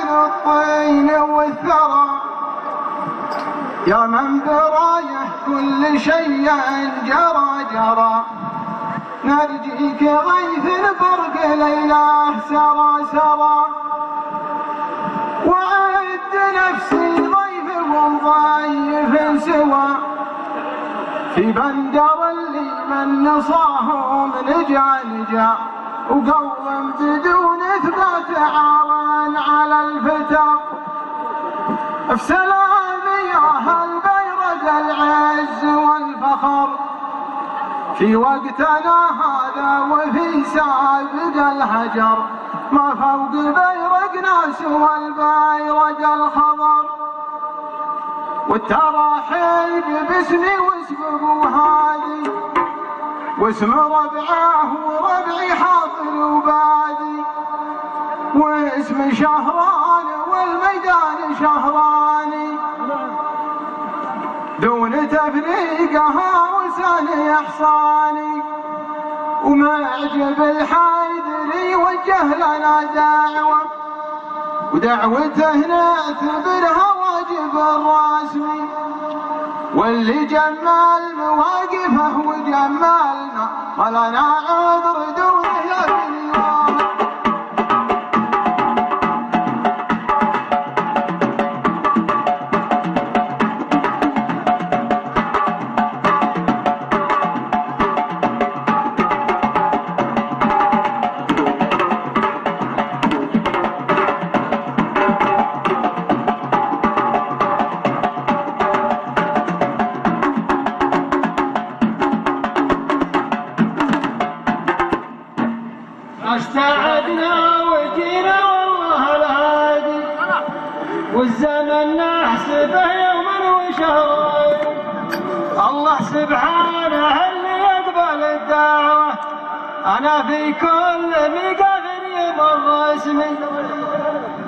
الطين والثرى، يا من برايه كل شيء جرى جرى، نرجيك غيث برق ليله سرى سرى، وعد نفسي ضيف وضيف سوى، في بندر اللي من نصاهم نجا نجا، وقوم بدون اثبات عارا على الفتى، بسلام يا البيرق العز والفخر، في وقتنا هذا وفي سابق الهجر، ما فوق بيرقنا سوى البيرق الخضر، والتراحيب باسمي واسم ابو هادي، واسم ربعه وربعي حاضر وبادي، واسم شهران والميدان شهراني، دون تفريقها وسن احصاني، ومعجب الحيدري وجه لنا دعوه، ودعوته نعتبرها واجب الرسمي، واللي جمال مواقفه وجمالنا ما لنا عذر دونه يا دنيا. استعدنا وجينا والله الهادي، والزمن نحسبه يوما وشهر، الله سبحانه اللي يقبل الدعوة، أنا في كل ميقاف يمر اسمي،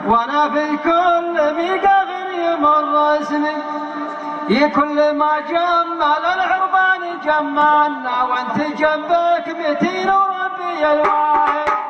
وأنا في كل ميقاف يمر اسمي، كل ما جمل العربان جمالنا، وانت جنبك متين وربي الواحد.